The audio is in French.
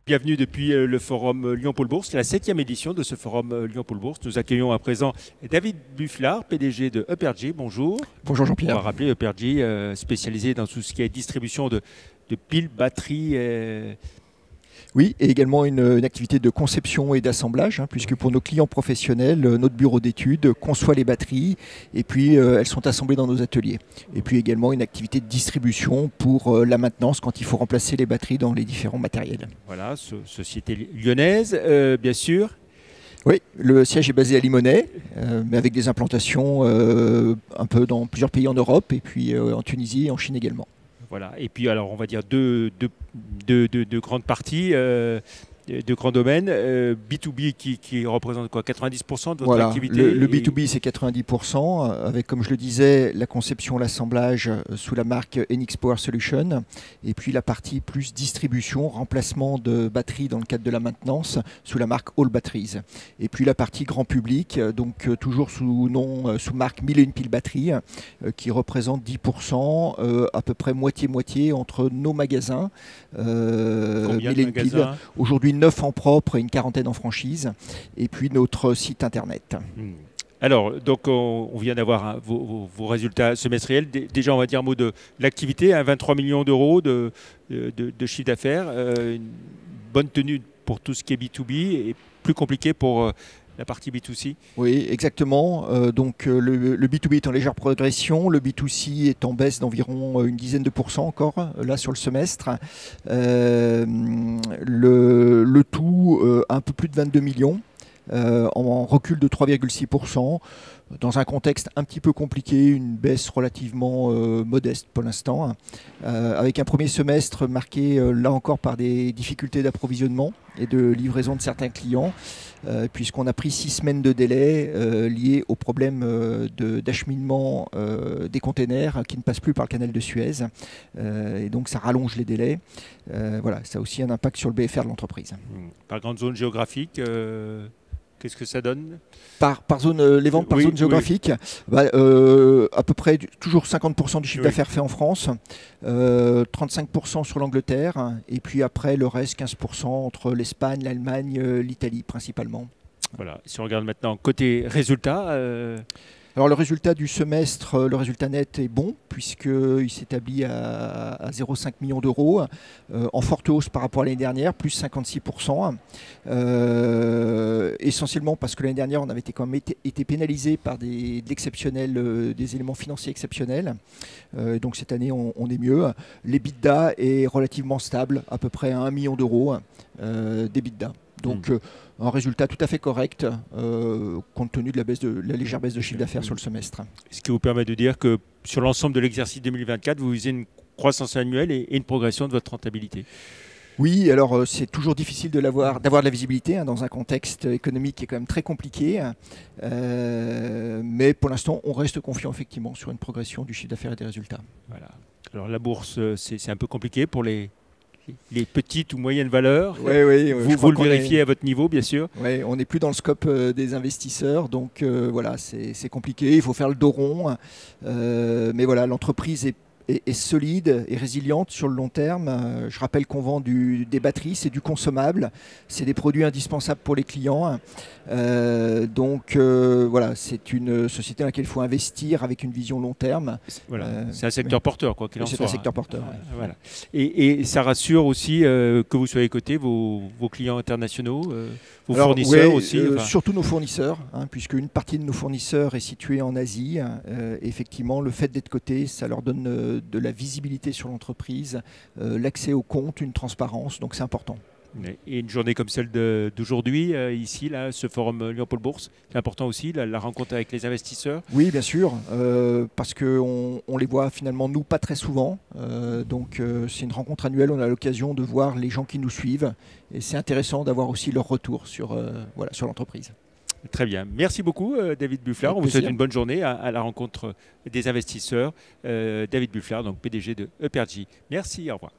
Bienvenue depuis le forum Lyon-Pôle Bourse, la 7e édition de ce forum Lyon-Pôle Bourse. Nous accueillons à présent David Bufflard, PDG de EPERGY. Bonjour. Bonjour On Jean-Pierre. va rappeler EPERGY, spécialisé dans tout ce qui est distribution de piles, batteries. Oui, et également une activité de conception et d'assemblage, puisque pour nos clients professionnels, notre bureau d'études conçoit les batteries et puis elles sont assemblées dans nos ateliers. Et puis également une activité de distribution pour la maintenance quand il faut remplacer les batteries dans les différents matériels. Voilà, société lyonnaise, bien sûr. Oui, le siège est basé à Limonest, mais avec des implantations un peu dans plusieurs pays en Europe et puis en Tunisie et en Chine également. Voilà. Et puis, alors, on va dire deux grandes parties, deux grands domaines. B2B qui représente quoi, 90% de votre activité. Le B2B, c'est 90%, avec, comme je le disais, la conception, l'assemblage sous la marque Enix Power Solutions. Et puis la partie plus distribution, remplacement de batteries dans le cadre de la maintenance, sous la marque All Batteries. Et puis la partie grand public, donc toujours sous marque 1001 piles batteries, qui représente 10%, à peu près moitié-moitié entre nos magasins. Combien de magasins ? Aujourd'hui, 9 en propre et une quarantaine en franchise. Et puis notre site internet. Alors, donc on vient d'avoir vos résultats semestriels. Déjà, on va dire un mot de l'activité, 23 millions d'euros de chiffre d'affaires. Une bonne tenue pour tout ce qui est B2B et plus compliqué pour la partie B2C. Oui, exactement. Donc le B2B est en légère progression, le B2C est en baisse d'environ une dizaine de pourcents encore, là sur le semestre. Le tout, un peu plus de 22 millions. En recul de 3,6%, dans un contexte un petit peu compliqué, une baisse relativement modeste pour l'instant, avec un premier semestre marqué là encore par des difficultés d'approvisionnement et de livraison de certains clients, puisqu'on a pris 6 semaines de délai liés au problème d'acheminement des containers qui ne passent plus par le canal de Suez, et donc ça rallonge les délais. Voilà, ça a aussi un impact sur le BFR de l'entreprise. Par grande zone géographique, qu'est-ce que ça donne ? Les ventes par zone géographique, à peu près toujours 50% du chiffre d'affaires fait en France, 35% sur l'Angleterre, et puis après le reste 15% entre l'Espagne, l'Allemagne, l'Italie principalement. Voilà. Si on regarde maintenant côté résultat. Alors le résultat du semestre, le résultat net est bon puisqu'il s'établit à 0,5 millions d'euros, en forte hausse par rapport à l'année dernière, plus 56%. Essentiellement parce que l'année dernière, on avait quand même été pénalisé par de l'exceptionnel, des éléments financiers exceptionnels. Donc cette année, on est mieux. L'EBITDA est relativement stable, à peu près à 1 million d'euros d'EBITDA. Donc un résultat tout à fait correct compte tenu de la légère baisse de chiffre d'affaires sur le semestre. Ce qui vous permet de dire que sur l'ensemble de l'exercice 2024, vous visez une croissance annuelle et une progression de votre rentabilité. Oui, alors c'est toujours difficile d'avoir de la visibilité dans un contexte économique qui est quand même très compliqué. Mais pour l'instant, on reste confiant effectivement sur une progression du chiffre d'affaires et des résultats. Voilà. Alors la bourse, c'est un peu compliqué pour les petites ou moyennes valeurs. Oui, vous le vérifiez à votre niveau, bien sûr. Oui, on n'est plus dans le scope des investisseurs, donc voilà, c'est compliqué, il faut faire le dos rond. Mais voilà, l'entreprise est solide et résiliente sur le long terme. Je rappelle qu'on vend des batteries, c'est du consommable, c'est des produits indispensables pour les clients. Donc voilà, c'est une société dans laquelle il faut investir avec une vision long terme. Voilà. C'est un secteur porteur, quoi qu'il en soit. C'est un secteur porteur. Voilà. Et ça rassure aussi que vous soyez coté, vos clients internationaux, vos fournisseurs aussi. Surtout nos fournisseurs, puisque une partie de nos fournisseurs est située en Asie. Effectivement, le fait d'être coté, ça leur donne de la visibilité sur l'entreprise, l'accès aux comptes, une transparence, donc c'est important. Et une journée comme celle d'aujourd'hui, ici, là, ce forum Lyon-Pôle Bourse, c'est important aussi, la rencontre avec les investisseurs. Oui, bien sûr, parce qu'on les voit finalement, nous, pas très souvent. Donc c'est une rencontre annuelle, on a l'occasion de voir les gens qui nous suivent. Et c'est intéressant d'avoir aussi leur retour sur l'entreprise. Très bien. Merci beaucoup, David Bufflard. On vous souhaite une bonne journée à la rencontre des investisseurs. David Bufflard, donc PDG de EPERGY. Merci, au revoir.